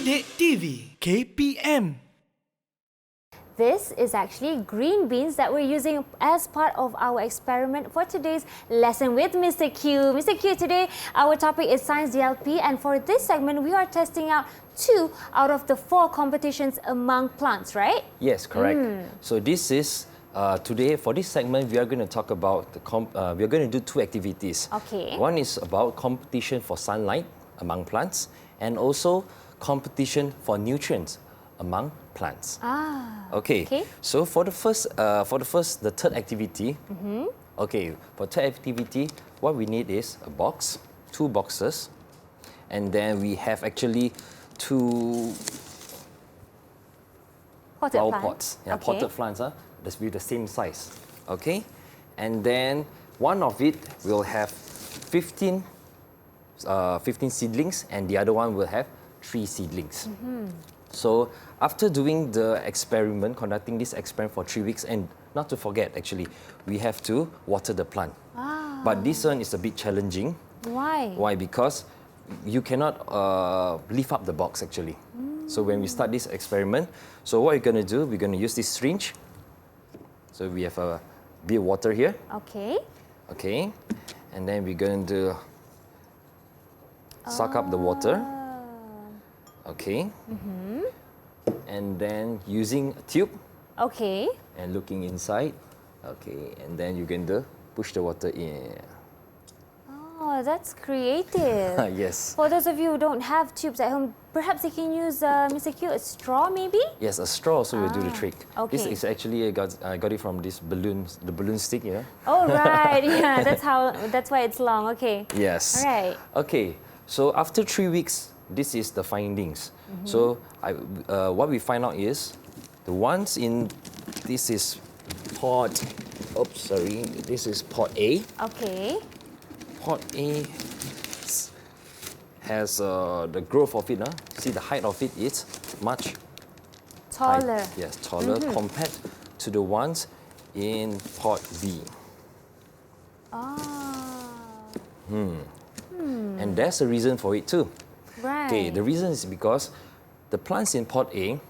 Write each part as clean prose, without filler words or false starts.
Didik TV KPM. This is actually green beans that we're using as part of our experiment for today's lesson with Mr. Q. Mr. Q, today our topic is Science DLP, and for this segment we are testing out 2 out of the 4 competitions among plants, right? Yes, correct. So this is today for this segment we are going to talk about we are going to do 2 activities. Okay. One is about competition for sunlight among plants, and also competition for nutrients among plants. Okay. So for the third activity. Okay, for third activity, what we need is a box, 2 boxes, and then we have actually 2 flower pots. Yeah, potted plants. That's with the same size. Okay, and then one of it will have 15 seedlings, and the other one will have 3 seedlings. So after doing the experiment, conducting this experiment for 3 weeks, and not to forget, actually, we have to water the plant. But this one is a bit challenging. Why? Why? Because you cannot lift up the box, actually. So when we start this experiment, so what we're going to do, we're going to use this syringe. So we have a bit of water here. Okay. Okay. And then we're going to suck up the water. Okay. And then using a tube. Okay. And looking inside. Okay. And then you're going to push the water in. Oh, that's creative. Yes. For those of you who don't have tubes at home, perhaps they can use, Mr. Q, a straw maybe? Yes, a straw also will do the trick. Okay. This is actually, I got it from this balloon, the balloon stick, you know? Oh, right. Yeah, that's why it's long. Okay. Yes. All right. Okay. So after 3 weeks, this is the findings. So what we find out is the ones in this is pot. Oops, sorry. This is pot A. Okay. Pot A has the growth of it. See, the height of it is much Taller. high, yes, taller compared to the ones in pot B. And there's a reason for it too. Right. Okay, the reason is because the plants in pot A,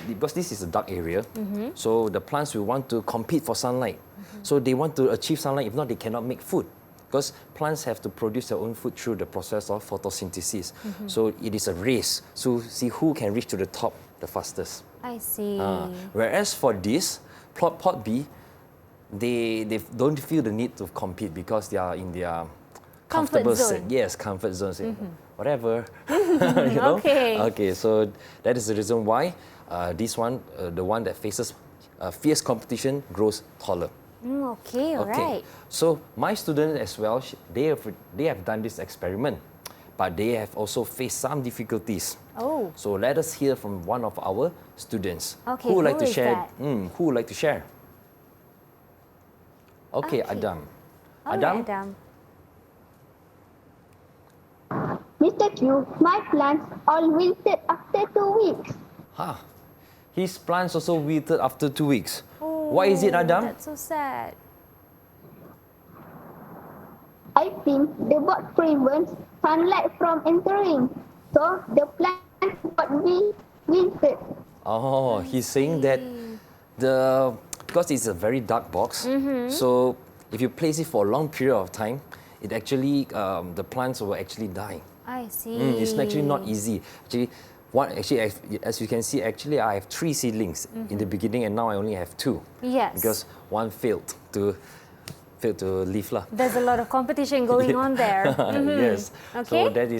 because this is a dark area, so the plants will want to compete for sunlight. So they want to achieve sunlight, if not they cannot make food. Because plants have to produce their own food through the process of photosynthesis. So it is a race. So see who can reach to the top the fastest. I see. Whereas for this, pot B, they don't feel the need to compete because they are in their comfortable zone. Yes, comfort zone. Whatever. You know? Okay, so that is the reason why this one, the one that faces fierce competition, grows taller. Okay, all right. So my students as well, they have done this experiment, but they have also faced some difficulties. Oh. So let us hear from one of our students. Okay, who would like who to is share? that? Who would like to share? Okay, Adam. All right, Adam. Mr. Q, my plants all wilted after 2 weeks. His plants also wilted after 2 weeks. Why is it, Adam? That's so sad. I think the box prevents sunlight from entering, so the plants got wilted. Oh, he's saying that because it's a very dark box, so if you place it for a long period of time, it actually the plants will actually die. I see. It's actually not easy. Actually, as you can see, actually I have 3 seedlings in the beginning, and now I only have 2. Yes. Because one failed to live lah. There's a lot of competition going on there. Yes. Okay. So that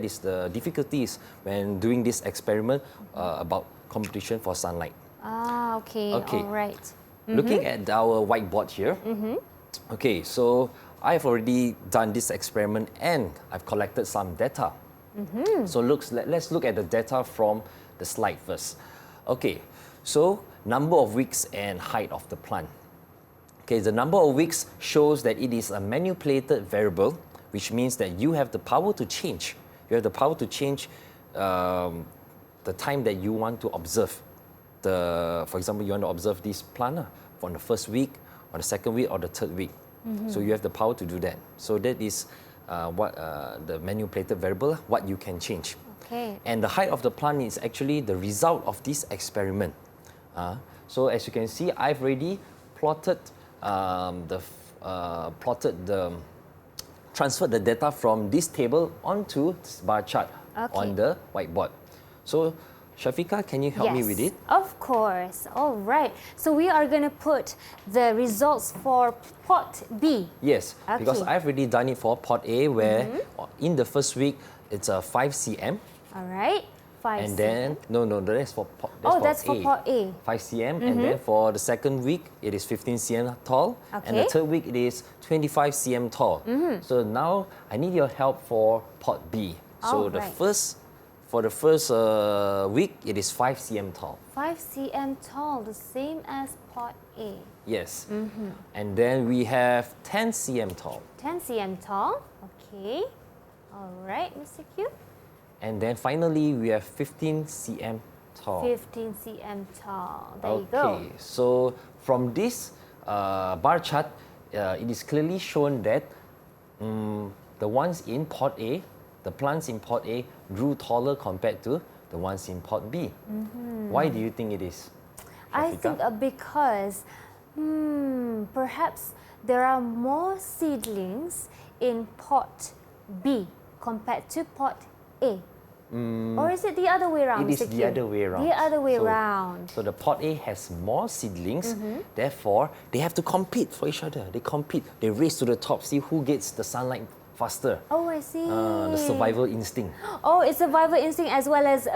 is the difficulties when doing this experiment about competition for sunlight. Okay. Okay. All right. Looking at our whiteboard here. Okay, so I've already done this experiment and I've collected some data. So let's look at the data from the slide first. Okay, so number of weeks and height of the plant. Okay, the number of weeks shows that it is a manipulated variable, which means that you have the power to change. You have the power to change the time that you want to observe. For example, you want to observe this plant on the first week, or the second week, or the third week. So you have the power to do that. So that is the manipulated variable, what you can change. Okay. And the height of the plant is actually the result of this experiment. So as you can see, I've already transferred the data from this table onto this bar chart on the whiteboard. So Shafiqah, can you help me with it? Of course. All right. So we are going to put the results for pot B. Yes, because Okay. I've already done it for pot A, where in the first week it's a 5 cm. All right. 5 And then, no, that's for pot, that's for pot A. 5 cm. And then for the second week, it is 15 cm tall. And the Okay. third week, it is 25 cm tall. So now I need your help for pot B. So Alright. for the first week, it is 5 cm tall. 5 cm tall, the same as pot A. Yes. And then we have 10 cm tall. 10 cm tall. Okay. All right, Mr. Q. And then finally, we have 15 cm tall. 15 cm tall. There you go. Okay, so from this bar chart, it is clearly shown that the ones in pot A, the plants in pot A grew taller compared to the ones in pot B. Why do you think it is? I Shafiqah? think because perhaps there are more seedlings in pot B compared to pot A. Or is it the other way around, It is Mr. the Q? other way around. The other way So- around. So the pot A has more seedlings, therefore they have to compete for each other. They compete, they race to the top, see who gets the sunlight faster. Oh, I see. The survival instinct. Oh, it's survival instinct as well as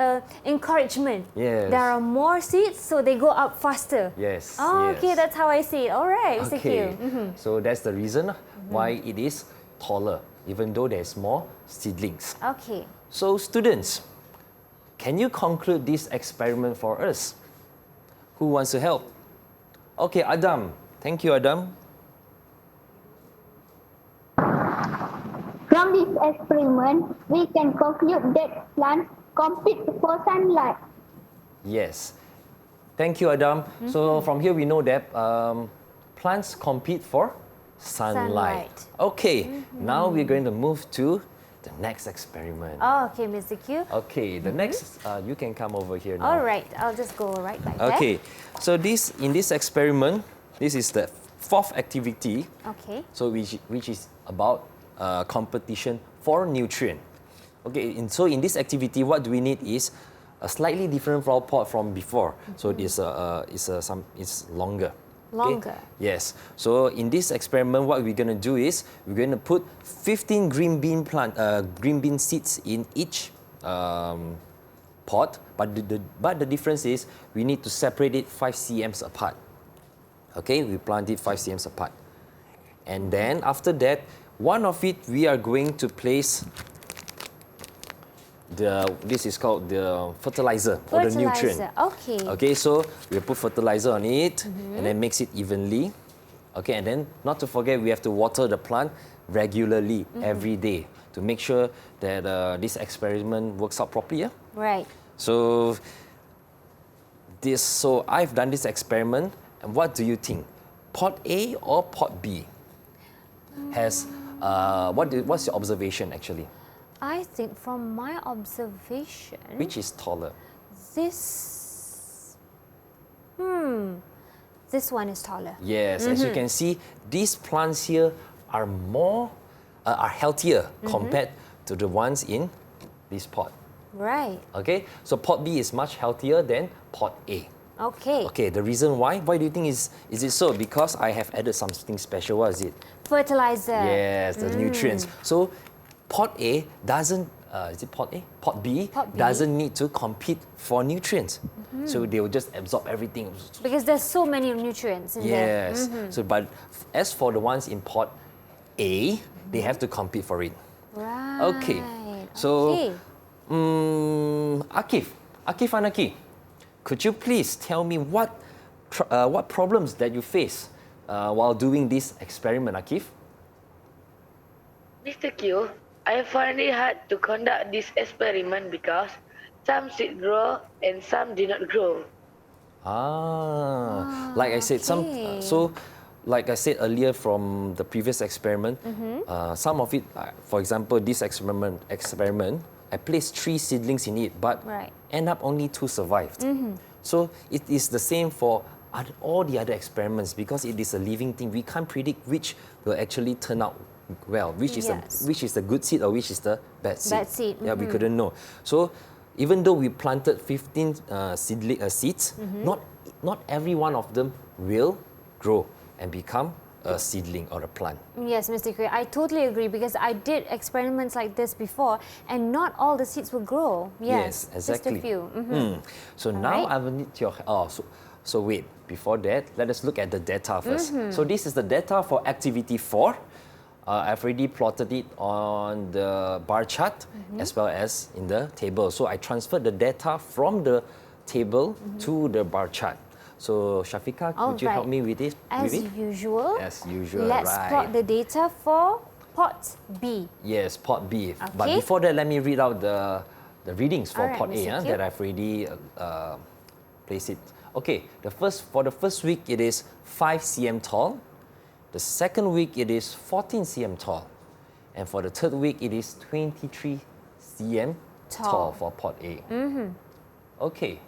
encouragement. Yes. There are more seeds, so they go up faster. Yes. Oh, yes. okay, that's how I see it. All right, Mr. Okay, Q. so that's the reason why it is taller, even though there's more seedlings. Okay. So students, can you conclude this experiment for us? Who wants to help? Okay, Adam. Thank you, Adam. From this experiment, we can conclude that plants compete for sunlight. Yes. Thank you, Adam. So from here we know that plants compete for sunlight. Sunlight. Okay, now we're going to move to the next experiment. Oh, okay, Mr. Q. Okay, the next, you can come over here now. All right, I'll just go right back there. Okay, so in this experiment, this is the fourth activity, Okay. so which is about competition for nutrient. Okay, so in this activity, what do we need is a slightly different flower pot from before. So it's longer. Longer. Yes. So in this experiment, what we're going to do is we're going to put 15 green bean seeds in each pot. But the difference is we need to separate it 5 cm apart. Okay, we plant it 5 cm apart. And then after that, one of it we are going to place this is called the fertilizer or the nutrient. Okay. Okay, so we put fertilizer on it and then mix it evenly. Okay, and then not to forget we have to water the plant regularly every day to make sure that this experiment works out properly. Yeah? Right. So I've done this experiment, and what do you think? Pot A or pot B has what's your observation actually? I think from my observation, Which is taller? this one is taller. Yes, as you can see, these plants here are healthier compared to the ones in this pot. Right. Okay, so pot B is much healthier than pot A. Okay. Okay, the reason why? Why do you think is it so? Because I have added something special. What is it? Fertilizer. Yes, the nutrients. So pot A doesn't, is it pot A? Pot B, Pot B. doesn't need to compete for nutrients. So they will just absorb everything. Because there's so many nutrients in there. Yes. So, but as for the ones in pot A, they have to compete for it. Right. Okay. So, Okay. Akif Anaki, could you please tell me what problems that you face while doing this experiment, Akif? Mr. Q, I find it hard to conduct this experiment because some seed grow and some do not grow. Like I said, okay. like I said earlier from the previous experiment, some of it, for example, this experiment, I placed 3 seedlings in it, but Right. end up only 2 survived. So it is the same for all the other experiments because it is a living thing. We can't predict which will actually turn out well, which is the good seed or which is the bad seed. Bad seed, Yeah, we couldn't know. So even though we planted 15 seeds, not every one of them will grow and become a seedling or a plant. Yes, Mr. Queck, I totally agree because I did experiments like this before and not all the seeds will grow. Yes, exactly. Just a few. So now right. I will need your so wait, before that, let us look at the data first. So this is the data for activity 4. I've already plotted it on the bar chart as well as in the table. So I transferred the data from the table to the bar chart. So Shafiqah, could you help me with it? As usual. As usual, Let's right. plot the data for pot B. Yes, pot B. But Okay. before that, let me read out the readings for Alright, pot A Mr. Q. that I've already placed it. Okay, for the first week it is 5 cm tall. The second week it is 14 cm tall. And for the third week it is 23 cm tall for pot A. Okay,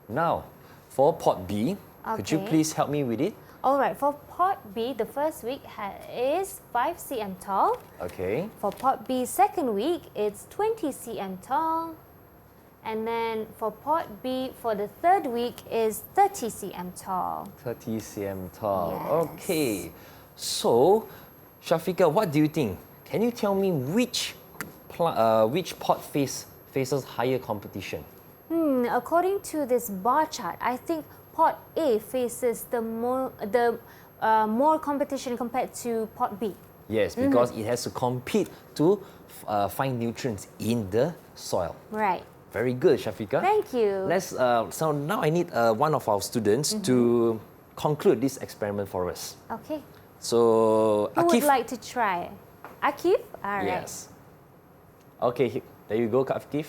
now for pot B, could you Okay. please help me with it? All right, for pot B, the first week is 5 cm tall. Okay. For pot B, second week, it's 20 cm tall. And then for pot B, for the third week, is 30 cm tall. 30 cm tall. Yes. Okay. So, Shafiqah, what do you think? Can you tell me which pot faces higher competition? According to this bar chart, I think pot A faces the more competition compared to pot B. Yes, because it has to compete to find nutrients in the soil. Right. Very good, Shafiqah. Thank you. Let's. So now I need one of our students to conclude this experiment for us. Okay. So, Who Akif. would like to try? Akif? All right. Yes. Okay, there you go, Akif.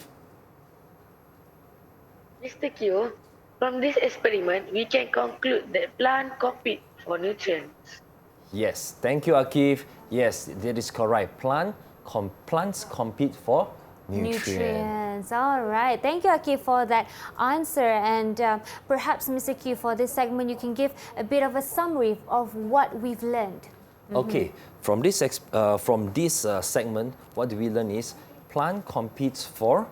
Mr. Q, from this experiment, we can conclude that plants compete for nutrients. Yes, thank you, Akif. Yes, that is correct. Plants compete for nutrients. All right. Thank you, Akif, for that answer. And perhaps, Mr. Q, for this segment, you can give a bit of a summary of what we've learned. Okay, from this segment, what we learn is plant competes for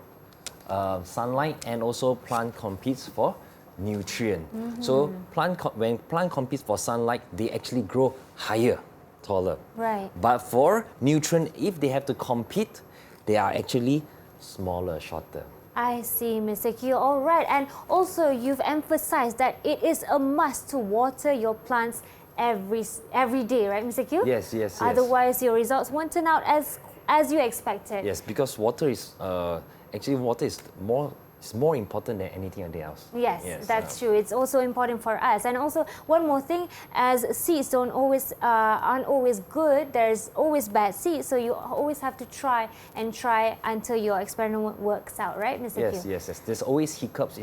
sunlight and also plant competes for nutrient. So when plant competes for sunlight, they actually grow higher, taller. Right. But for nutrient, if they have to compete, they are actually smaller, shorter. I see, Mr. Q. All right. And also, you've emphasized that it is a must to water your plants every day, right, Mr. Q? Yes. Otherwise, your results won't turn out as you expected. Yes, because water is more important than anything else. Yes, that's true. It's also important for us. And also, one more thing, as seeds aren't always good, there's always bad seeds, so you always have to try until your experiment works out, right, Mr. Q? Yes. There's always hiccups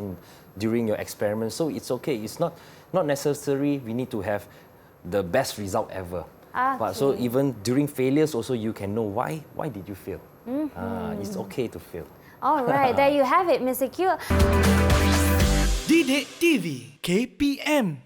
during your experiment, so it's okay. It's not necessary we need to have the best result ever. But so even during failures also you can know why did you fail. It's okay to fail. All right, there you have it, Mr. Q. Didik TV KPM